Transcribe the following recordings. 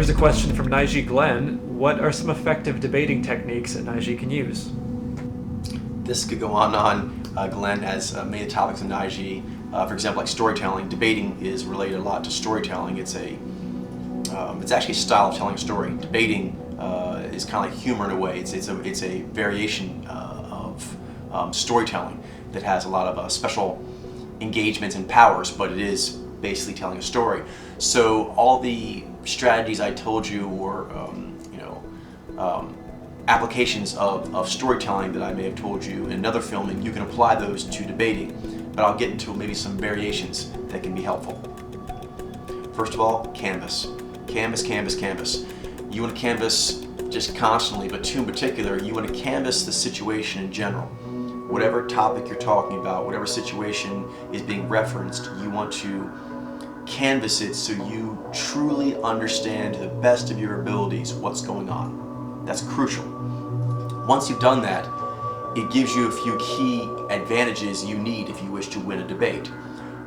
Here's a question from Naiji Glenn. What are some effective debating techniques that Naiji can use? This could go on and on. Glenn has many topics in Naiji. For example, like storytelling. Debating is related a lot to storytelling. It's actually a style of telling a story. Debating is kind of like humor in a way. It's a variation of storytelling that has a lot of special engagements and powers, but it is basically telling a story. So all the strategies I told you were applications of storytelling that I may have told you in another film, and you can apply those to debating. But I'll get into maybe some variations that can be helpful. First of all, canvas. Canvas, canvas, canvas. You want to canvas just constantly, but two in particular, you want to canvas the situation in general. Whatever topic you're talking about, whatever situation is being referenced, you want to canvas it so you truly understand to the best of your abilities what's going on. That's crucial. Once you've done that, it gives you a few key advantages you need if you wish to win a debate.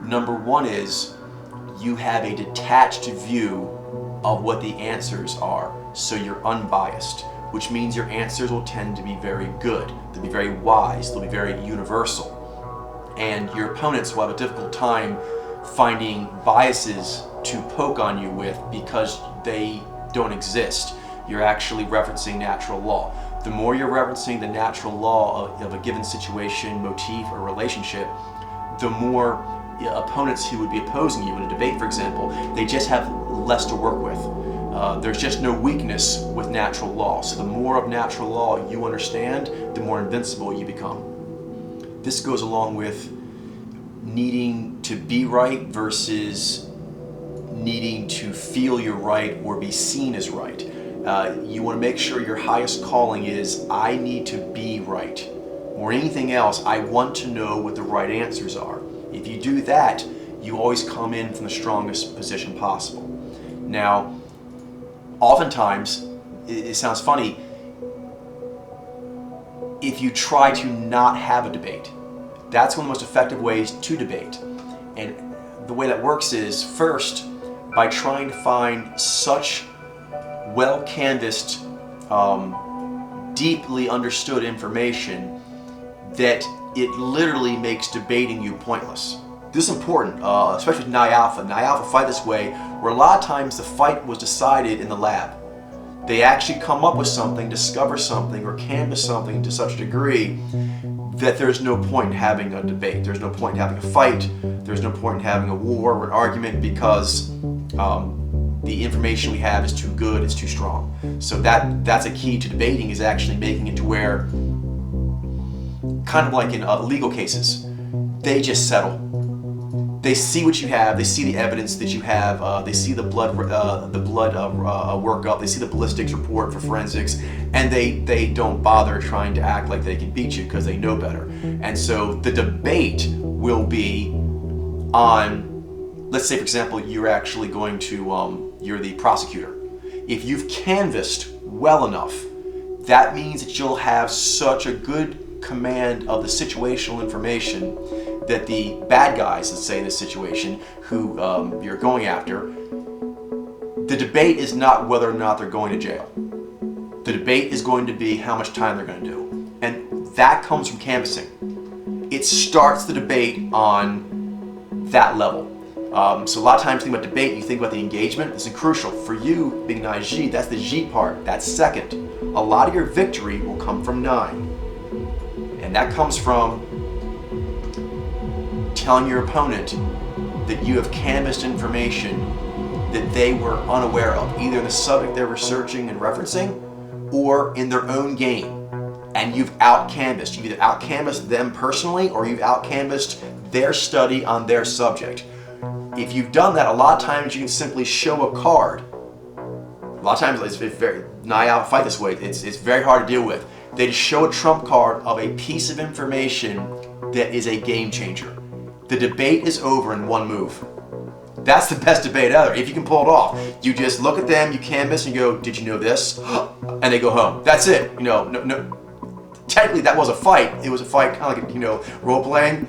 Number one is you have a detached view of what the answers are, so you're unbiased, which means your answers will tend to be very good, they'll be very wise, they'll be very universal. And your opponents will have a difficult time finding biases to poke on you with because they don't exist. You're actually referencing natural law. The more you're referencing the natural law of a given situation, motif, or relationship, the more opponents who would be opposing you in a debate, for example, they just have less to work with. There's just no weakness with natural law. So the more of natural law you understand, the more invincible you become. This goes along with needing to be right versus needing to feel you're right or be seen as right. You want to make sure your highest calling is, I need to be right. More than anything else, I want to know what the right answers are. If you do that, you always come in from the strongest position possible. Now, oftentimes, it sounds funny, if you try to not have a debate, that's one of the most effective ways to debate. And the way that works is, first, by trying to find such well-canvassed, deeply understood information that it literally makes debating you pointless. This is important, especially with Ni-Alpha. Ni-Alpha fight this way, where a lot of times the fight was decided in the lab. They actually come up with something, discover something, or canvas something to such a degree that there's no point in having a debate. There's no point in having a fight. There's no point in having a war or an argument because the information we have is too good, it's too strong. So that's a key to debating, is actually making it to where, kind of like in legal cases, they just settle. They see what you have, they see the evidence that you have, they see the blood workup, they see the ballistics report for forensics, and they don't bother trying to act like they can beat you because they know better. And so the debate will be on, let's say for example, you're actually going to, you're the prosecutor. If you've canvassed well enough, that means that you'll have such a good command of the situational information that the bad guys, let's say in this situation, who you're going after, the debate is not whether or not they're going to jail. The debate is going to be how much time they're going to do. And that comes from canvassing. It starts the debate on that level. So a lot of times you think about debate, you think about the engagement. This is crucial. For you, being Naiji, that's the Ji part, that's second. A lot of your victory will come from 9. And that comes from telling your opponent that you have canvassed information that they were unaware of, either in the subject they're researching and referencing, or in their own game. And you've out-canvassed. You've either out-canvassed them personally, or you've out-canvassed their study on their subject. If you've done that, a lot of times you can simply show a card. A lot of times, it's very, Ni-Alpha fight this way, it's very hard to deal with. They just show a trump card of a piece of information that is a game changer. The debate is over in one move. That's the best debate ever, if you can pull it off. You just look at them, you canvas, and you go, did you know this? And they go home. That's it. You know, no. Technically, that was a fight. It was a fight, kind of like, role-playing.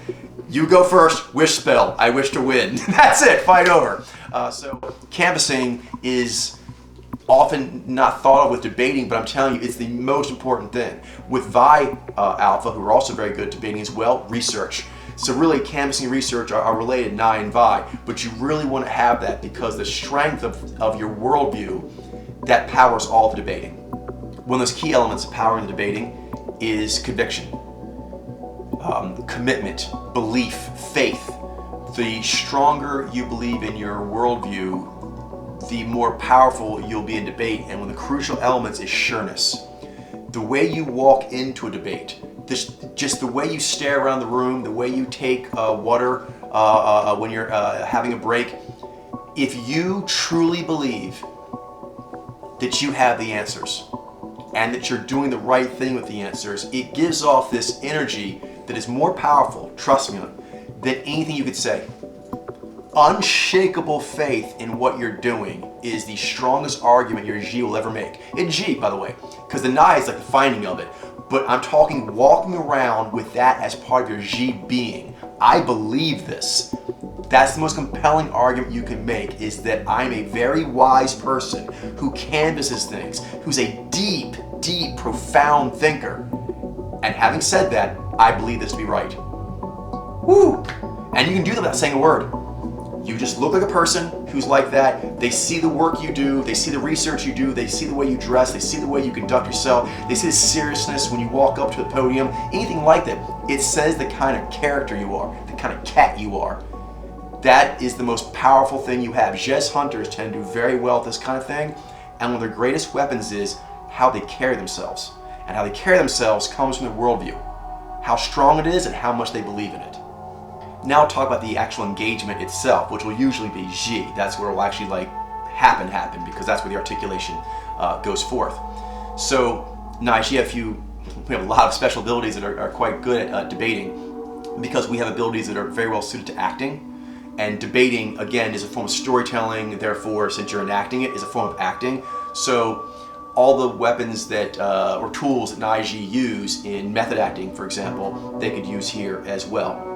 You go first, wish spell, I wish to win. That's it, fight over. So canvassing is often not thought of with debating, but I'm telling you, it's the most important thing. With Vi Alpha, who are also very good at debating as well, research. So really, canvassing and research are related, Nye and Vi, but you really want to have that because the strength of your worldview, that powers all the debating. One of those key elements of power in debating is conviction, commitment, belief, faith. The stronger you believe in your worldview, the more powerful you'll be in debate. And one of the crucial elements is sureness. The way you walk into a debate, just the way you stare around the room, the way you take water when you're having a break, if you truly believe that you have the answers and that you're doing the right thing with the answers, it gives off this energy that is more powerful, trust me, than anything you could say. Unshakable faith in what you're doing is the strongest argument your G will ever make. In G, by the way, because the Nye is like the finding of it. But I'm talking walking around with that as part of your G being. I believe this. That's the most compelling argument you can make, is that I'm a very wise person who canvasses things, who's a deep, deep, profound thinker. And having said that, I believe this to be right. Woo! And you can do that without saying a word. You just look like a person who's like that. They see the work you do, they see the research you do, they see the way you dress, they see the way you conduct yourself, they see the seriousness when you walk up to the podium, anything like that. It says the kind of character you are, the kind of cat you are. That is the most powerful thing you have. Jez hunters tend to do very well at this kind of thing, and one of their greatest weapons is how they carry themselves. And how they carry themselves comes from their worldview. How strong it is and how much they believe in it. Now I'll talk about the actual engagement itself, which will usually be G. That's where it will actually happen, because that's where the articulation goes forth. So, Nige, we have a lot of special abilities that are quite good at debating, because we have abilities that are very well suited to acting. And debating, again, is a form of storytelling. Therefore, since you're enacting it, is a form of acting. So all the weapons that or tools that Nige use in method acting, for example, they could use here as well.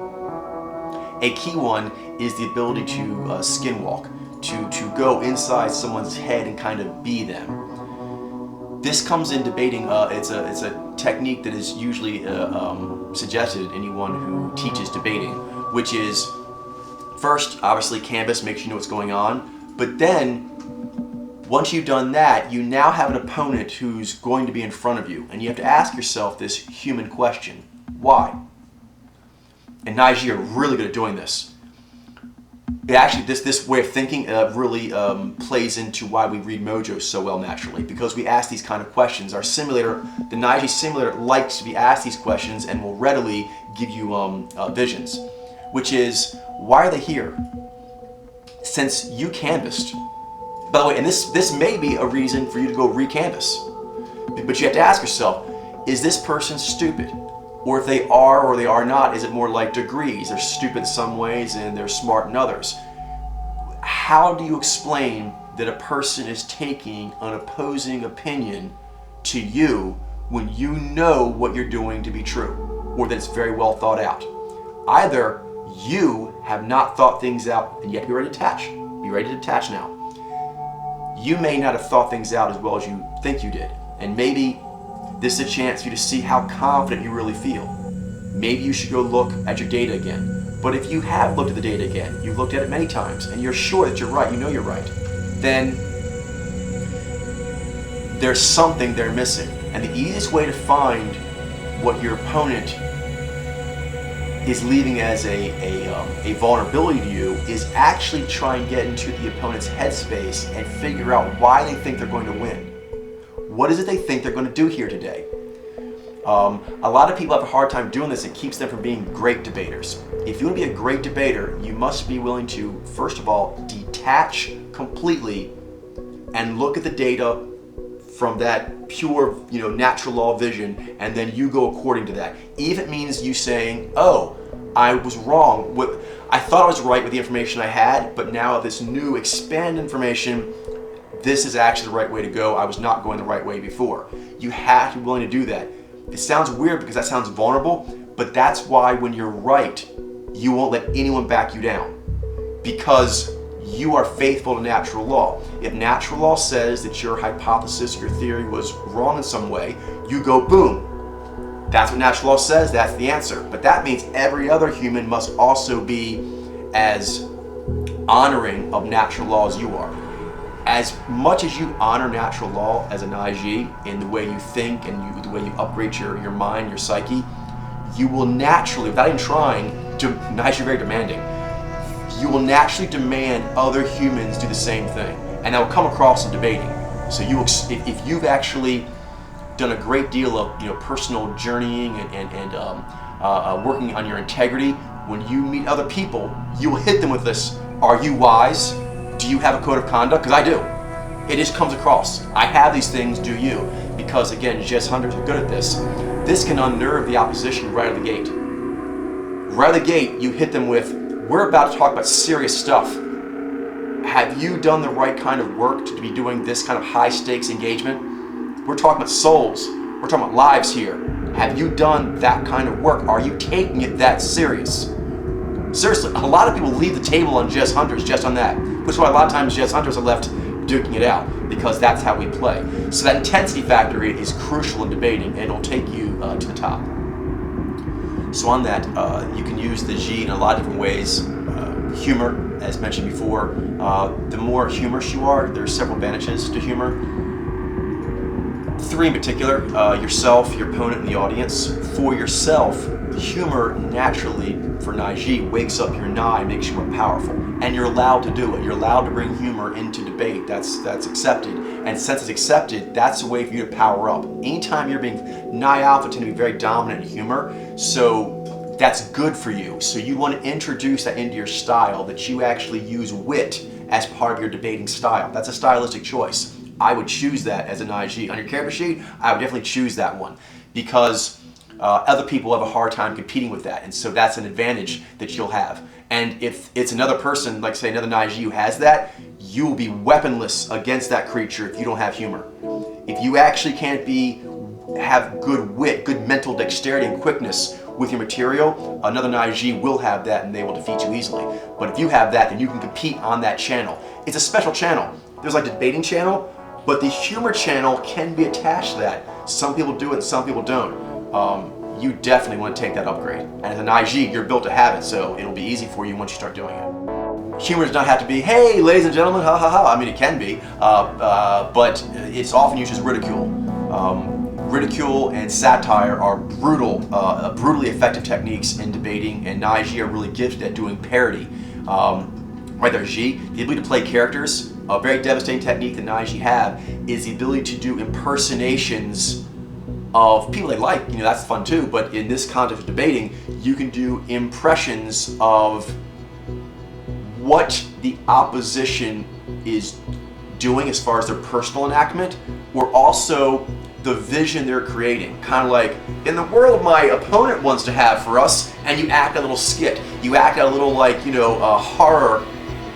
A key one is the ability to skinwalk, to go inside someone's head and kind of be them. This comes in debating. It's a technique that is usually suggested to anyone who teaches debating, which is first, obviously, canvas, make sure you know what's going on. But then, once you've done that, you now have an opponent who's going to be in front of you, and you have to ask yourself this human question: why? And Nige are really good at doing this. Actually, this way of thinking really plays into why we read Mojo so well naturally, because we ask these kind of questions. Our simulator, the Nige simulator, likes to be asked these questions and will readily give you visions, which is, why are they here? Since you canvassed. By the way, and this may be a reason for you to go re-canvass, but you have to ask yourself, is this person stupid? Or if they are or they are not, is it more like degrees? They're stupid in some ways and they're smart in others. How do you explain that a person is taking an opposing opinion to you when you know what you're doing to be true, or that it's very well thought out? Either you have not thought things out and yet be ready to detach. Be ready to detach now. You may not have thought things out as well as you think you did, and maybe this is a chance for you to see how confident you really feel. Maybe you should go look at your data again. But if you have looked at the data again, you've looked at it many times, and you're sure that you're right, you know you're right, then there's something they're missing. And the easiest way to find what your opponent is leaving as a vulnerability to you is actually try and get into the opponent's headspace and figure out why they think they're going to win. What is it they think they're going to do here today? A lot of people have a hard time doing this. It keeps them from being great debaters. If you want to be a great debater, you must be willing to, first of all, detach completely and look at the data from that pure, natural law vision, and then you go according to that. Even if it means you saying, oh, I was wrong. I thought I was right with the information I had, but now this new expanded information, this is actually the right way to go. I was not going the right way before. You have to be willing to do that. It sounds weird because that sounds vulnerable, but that's why when you're right, you won't let anyone back you down. Because you are faithful to natural law. If natural law says that your hypothesis, your theory was wrong in some way, you go boom. That's what natural law says, that's the answer. But that means every other human must also be as honoring of natural law as you are. As much as you honor natural law as a Naiji in the way you think and the way you upgrade your mind, your psyche, you will naturally, without even trying, Naiji are very demanding, you will naturally demand other humans do the same thing. And that will come across in debating. So if you've actually done a great deal of personal journeying and working on your integrity, when you meet other people, you will hit them with this: are you wise? Do you have a code of conduct? Because I do. It just comes across. I have these things, do you? Because again, Jez hunters are good at this. This can unnerve the opposition right out of the gate. Right out of the gate, you hit them with, we're about to talk about serious stuff. Have you done the right kind of work to be doing this kind of high stakes engagement? We're talking about souls. We're talking about lives here. Have you done that kind of work? Are you taking it that serious? Seriously, a lot of people leave the table on Jez hunters just on that. Which is why a lot of times Jez hunters are left duking it out, because that's how we play. So that intensity factor is crucial in debating, and it'll take you to the top. So on that, you can use the Ji in a lot of different ways. Humor, as mentioned before, the more humorous you are, there's several advantages to humor. 3 in particular: yourself, your opponent, and the audience. For yourself, humor naturally, for Naiji, wakes up your Nai, makes you more powerful. And you're allowed to do it. You're allowed to bring humor into debate. That's accepted. And since it's accepted, that's a way for you to power up. Anytime you're being Nai Alpha tend to be very dominant in humor, so that's good for you. So you want to introduce that into your style, that you actually use wit as part of your debating style. That's a stylistic choice. I would choose that as a Naiji. On your character sheet, I would definitely choose that one, because other people have a hard time competing with that, and so that's an advantage that you'll have. And if it's another person, like say another Naiji who has that, you will be weaponless against that creature if you don't have humor. If you actually can't have good wit, good mental dexterity and quickness with your material, another Naiji will have that and they will defeat you easily. But if you have that, then you can compete on that channel. It's a special channel. There's like the debating channel, but the humor channel can be attached to that. Some people do it and some people don't. You definitely want to take that upgrade. And as an Naiji, you're built to have it, so it'll be easy for you once you start doing it. Humor does not have to be, hey, ladies and gentlemen, ha ha ha. I mean, it can be, but it's often used as ridicule. Ridicule and satire are brutally effective techniques in debating, and Naiji are really gifted at doing parody. Right there, Ji, the ability to play characters. A very devastating technique that Naiji have is the ability to do impersonations of people they like. That's fun too, but in this context of debating, you can do impressions of what the opposition is doing as far as their personal enactment, or also the vision they're creating. Kind of like, in the world my opponent wants to have for us, and you act a little skit. You act a little like, horror,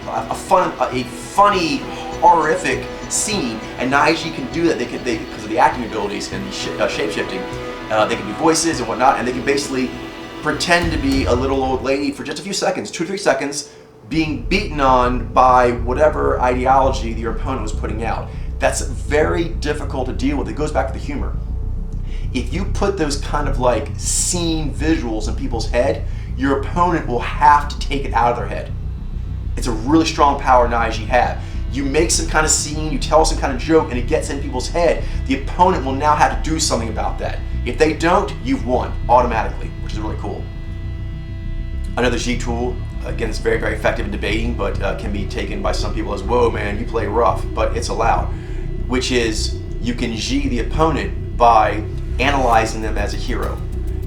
a funny, horrific scene, and Naiji can do that. They because of the acting abilities and the shape-shifting, they can do voices and whatnot, and they can basically pretend to be a little old lady for just a few seconds, 2 or 3 seconds, being beaten on by whatever ideology your opponent was putting out. That's very difficult to deal with. It goes back to the humor. If you put those kind of like scene visuals in people's head, your opponent will have to take it out of their head. It's a really strong power Naiji have. You make some kind of scene, you tell some kind of joke, and it gets in people's head. The opponent will now have to do something about that. If they don't, you've won automatically, which is really cool. Another Ji tool, again, it's very, very effective in debating, but can be taken by some people as, whoa man, you play rough, but it's allowed, which is you can Ji the opponent by analyzing them as a hero.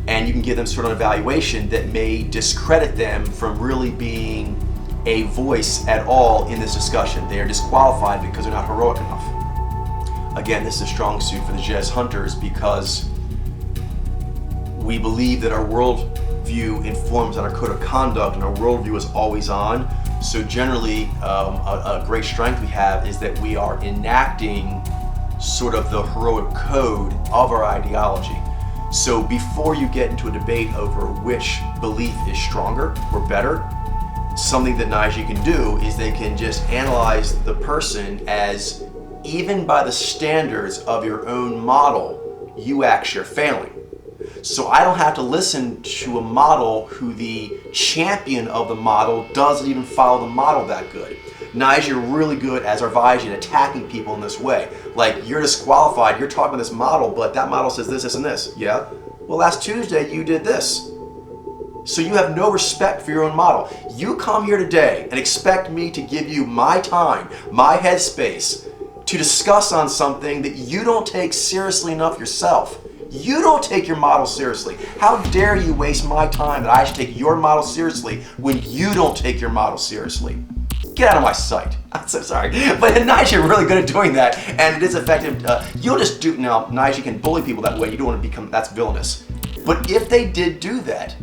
And you can give them sort of an evaluation that may discredit them from really being a voice at all in this discussion. They are disqualified because they're not heroic enough. Again, this is a strong suit for the Jez hunters, because we believe that our worldview informs our code of conduct, and our worldview is always on. So generally, a great strength we have is that we are enacting sort of the heroic code of our ideology. So before you get into a debate over which belief is stronger or better, something that Naiji can do is they can just analyze the person as, even by the standards of your own model, you actually are failing. So I don't have to listen to a model who the champion of the model doesn't even follow the model that good. Naiji are really good as Arvaiji at attacking people in this way. Like, you're disqualified, you're talking about this model, but that model says this, this, and this. Yeah? Well, last Tuesday you did this. So you have no respect for your own model. You come here today and expect me to give you my time, my headspace, to discuss on something that you don't take seriously enough yourself. You don't take your model seriously. How dare you waste my time that I should take your model seriously when you don't take your model seriously? Get out of my sight. I'm so sorry. But Naiji are really good at doing that, and it is effective. You'll just do, now, Naiji can bully people that way. You don't want to become, that's villainous. But if they did do that,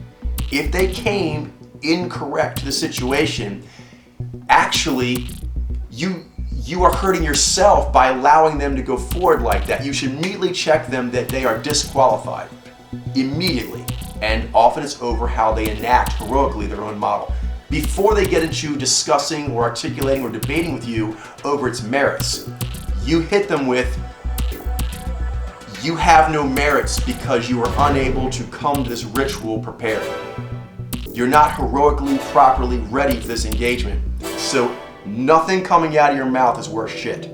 if they came incorrect to the situation, actually, you are hurting yourself by allowing them to go forward like that. You should immediately check them that they are disqualified. Immediately. And often it's over how they enact heroically their own model. Before they get into discussing or articulating or debating with you over its merits, you hit them with, you have no merits because you are unable to come to this ritual prepared. You're not heroically, properly ready for this engagement. So nothing coming out of your mouth is worth shit.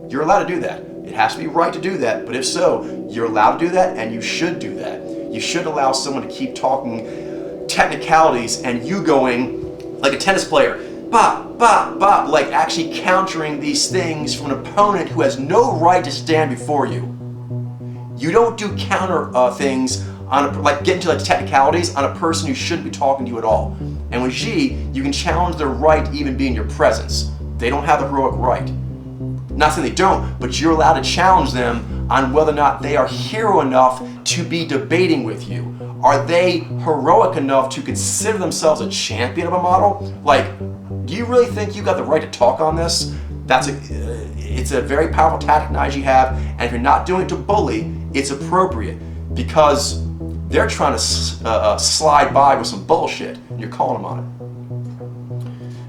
You're allowed to do that. It has to be right to do that, but if so, you're allowed to do that and you should do that. You should allow someone to keep talking technicalities and you going like a tennis player, bop, bop, bop, like actually countering these things from an opponent who has no right to stand before you. You don't do counter things on like get into like technicalities on a person who shouldn't be talking to you at all. And with Xi, you can challenge their right to even be in your presence. They don't have the heroic right. Not saying they don't, but you're allowed to challenge them on whether or not they are hero enough to be debating with you. Are they heroic enough to consider themselves a champion of a model? Like, do you really think you got the right to talk on this? It's a very powerful tactic Naiji have, and if you're not doing it to bully, it's appropriate because they're trying to slide by with some bullshit, and you're calling them on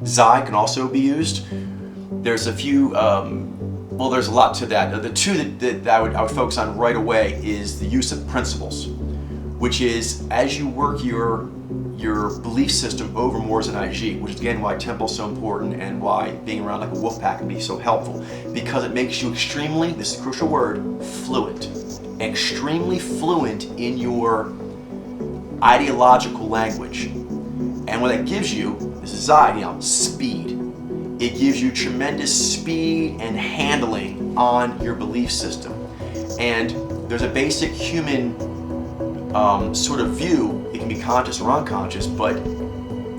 it. Zai can also be used. There's a few, well, there's a lot to that. The two that I would focus on right away is the use of principles, which is as you work your belief system over more as an IG, which is again why tempo is so important and why being around like a wolf pack can be so helpful, because it makes you extremely, this is a crucial word, fluent. Extremely fluent in your ideological language. And what that gives you, this is Zai, speed. It gives you tremendous speed and handling on your belief system. And there's a basic human sort of view, it can be conscious or unconscious, but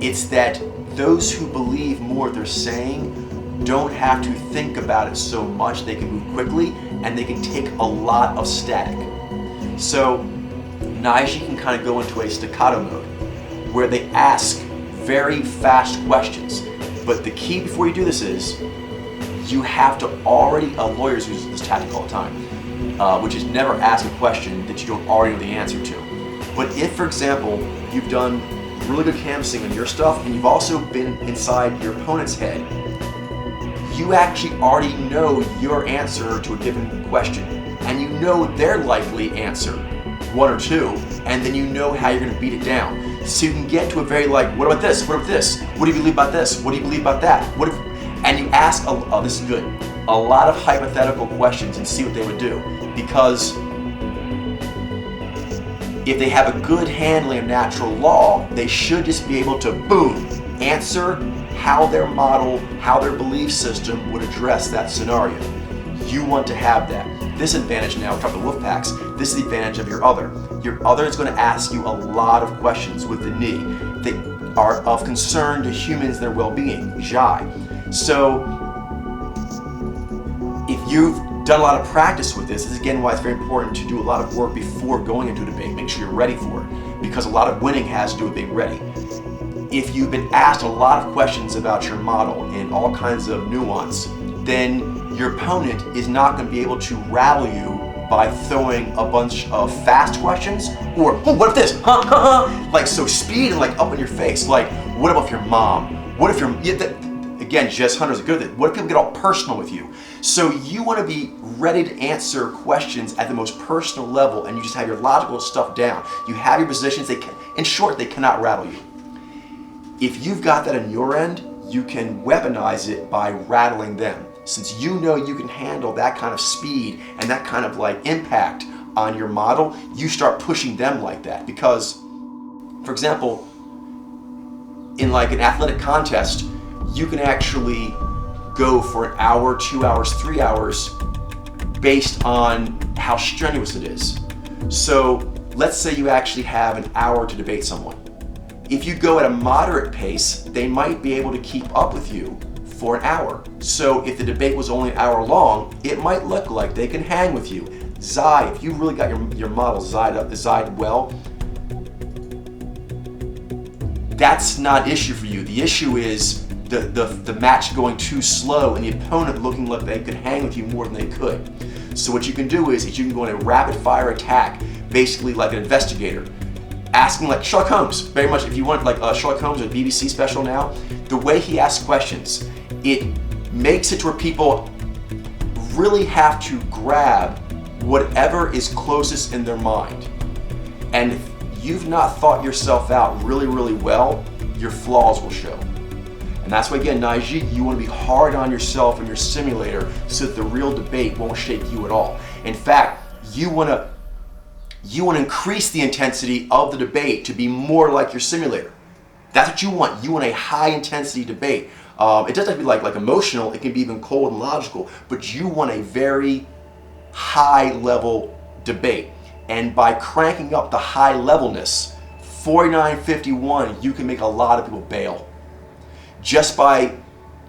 it's that those who believe more what they're saying don't have to think about it so much. They can move quickly and they can take a lot of static. So Naiji can kind of go into a staccato mode where they ask very fast questions. But the key before you do this is you have to already, lawyers use this tactic all the time, which is never ask a question that you don't already know the answer to. But if, for example, you've done really good canvassing on your stuff and you've also been inside your opponent's head, you actually already know your answer to a given question and you know their likely answer, one or two, and then you know how you're going to beat it down. So you can get to a very like, what about this? What about this? What do you believe about this? What do you believe about that? What if, and you ask, oh, this is good, a lot of hypothetical questions and see what they would do. Because if they have a good handling of natural law, they should just be able to, boom, answer how their model, how their belief system would address that scenario. You want to have that. This advantage now, we're talking about wolf packs, this is the advantage of your other. Your other is going to ask you a lot of questions with the knee that are of concern to humans, their well-being, Jai. So if you've done a lot of practice with this is again why it's very important to do a lot of work before going into a debate. Make sure you're ready for it, because a lot of winning has to do with being ready. If you've been asked a lot of questions about your model in all kinds of nuance, then your opponent is not going to be able to rattle you by throwing a bunch of fast questions or, oh, what if this? Huh? Like, so speed and like up in your face. Like, what about your mom? What if you're, again, Jess Hunter's good at it. What if people get all personal with you? So you want to be ready to answer questions at the most personal level, and you just have your logical stuff down. You have your positions. In short, they cannot rattle you. If you've got that on your end, you can weaponize it by rattling them. Since you know you can handle that kind of speed and that kind of like impact on your model, you start pushing them like that. Because, for example, in like an athletic contest, you can actually go for an hour, 2 hours, 3 hours based on how strenuous it is. So let's say you actually have an hour to debate someone. If you go at a moderate pace, they might be able to keep up with you for an hour. So if the debate was only an hour long, it might look like they can hang with you. Zai, if you really got your model Zai'd well, that's not an issue for you. The issue is the match going too slow and the opponent looking like they could hang with you more than they could. So what you can do is you can go in a rapid fire attack, basically like an investigator, asking like Sherlock Holmes, very much if you want like Sherlock Holmes or the BBC special now, the way he asks questions, it makes it to where people really have to grab whatever is closest in their mind. And if you've not thought yourself out really, really well, your flaws will show. And that's why, again, Naiji, you want to be hard on yourself in your simulator so that the real debate won't shake you at all. In fact, you want to increase the intensity of the debate to be more like your simulator. That's what you want. You want a high intensity debate. It doesn't have to be like emotional, it can be even cold and logical, but you want a very high level debate. And by cranking up the high levelness, 4951, you can make a lot of people bail. Just by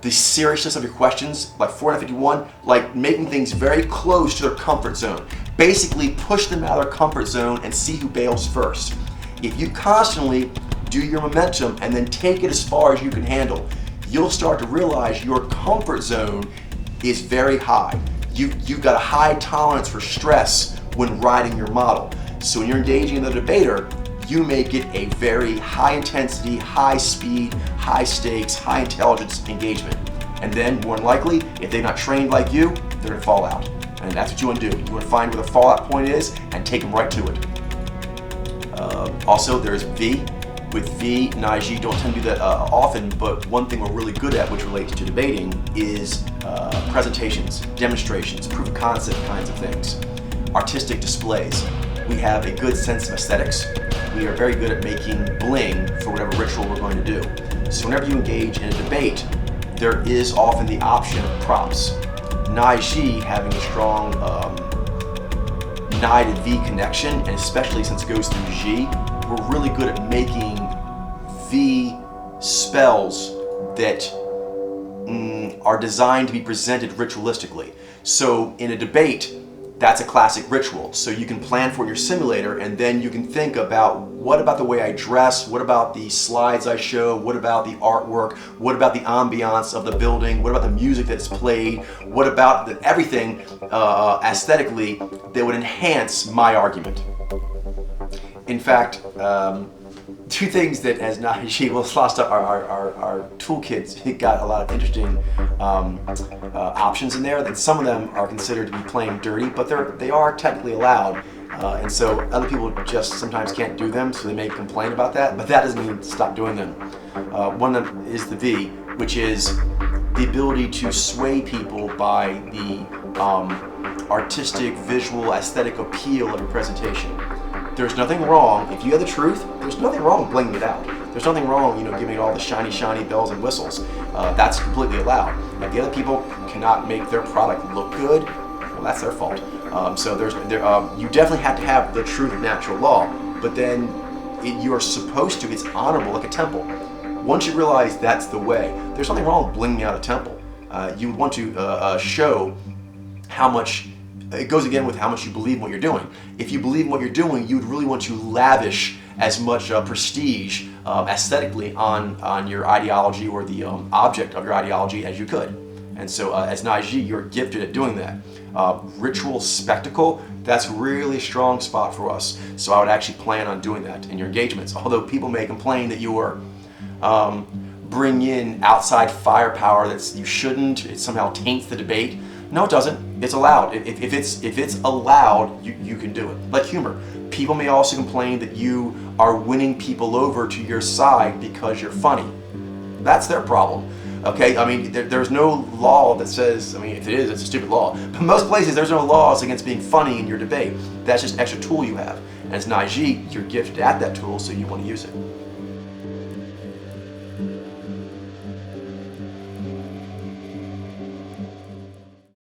the seriousness of your questions, like 4951, like making things very close to their comfort zone. Basically push them out of their comfort zone and see who bails first. If you constantly do your momentum and then take it as far as you can handle, you'll start to realize your comfort zone is very high. You've got a high tolerance for stress when riding your model. So when you're engaging the debater, you make it a very high intensity, high speed, high stakes, high intelligence engagement. And then more than likely, if they're not trained like you, they're gonna fall out. And that's what you wanna do. You wanna find where the fallout point is and take them right to it. Also, there's V. With V, Naiji don't tend to do that often, but one thing we're really good at, which relates to debating, is presentations, demonstrations, proof of concept kinds of things, artistic displays. We have a good sense of aesthetics. We are very good at making bling for whatever ritual we're going to do. So whenever you engage in a debate, there is often the option of props. Naiji, having a strong Nai to V connection, and especially since it goes through Ji, we're really good at making V spells that are designed to be presented ritualistically. So in a debate, that's a classic ritual. So you can plan for your simulator, and then you can think about what about the way I dress, what about the slides I show, what about the artwork, what about the ambiance of the building, what about the music that's played, what about everything aesthetically that would enhance my argument. In fact, two things that as Naiji lost our toolkits got a lot of interesting options in there. That some of them are considered to be playing dirty, but they are technically allowed, and so other people just sometimes can't do them, so they may complain about that. But that doesn't mean to stop doing them. One of them is the V, which is the ability to sway people by the artistic, visual, aesthetic appeal of your presentation. There's nothing wrong, if you have the truth, there's nothing wrong with blinging it out. There's nothing wrong, giving it all the shiny, shiny bells and whistles. That's completely allowed. If the other people cannot make their product look good, well, that's their fault. So you definitely have to have the truth of natural law, but then you are supposed to, it's honorable like a temple. Once you realize that's the way, there's nothing wrong with blinging out a temple. You would want to show how much. It goes again with how much you believe in what you're doing. If you believe in what you're doing, you would really want to lavish as much prestige aesthetically on your ideology or the object of your ideology as you could. And so as Naiji, you're gifted at doing that. Ritual spectacle, that's really strong spot for us. So I would actually plan on doing that in your engagements. Although people may complain that you are bring in outside firepower that's you shouldn't. It somehow taints the debate. No, it doesn't. It's allowed. If it's allowed, you can do it. Like humor. People may also complain that you are winning people over to your side because you're funny. That's their problem. Okay, I mean, there's no law that says, I mean, if it is, it's a stupid law. But most places, there's no laws against being funny in your debate. That's just an extra tool you have. And as an IG, you're gifted at that tool, so you want to use it.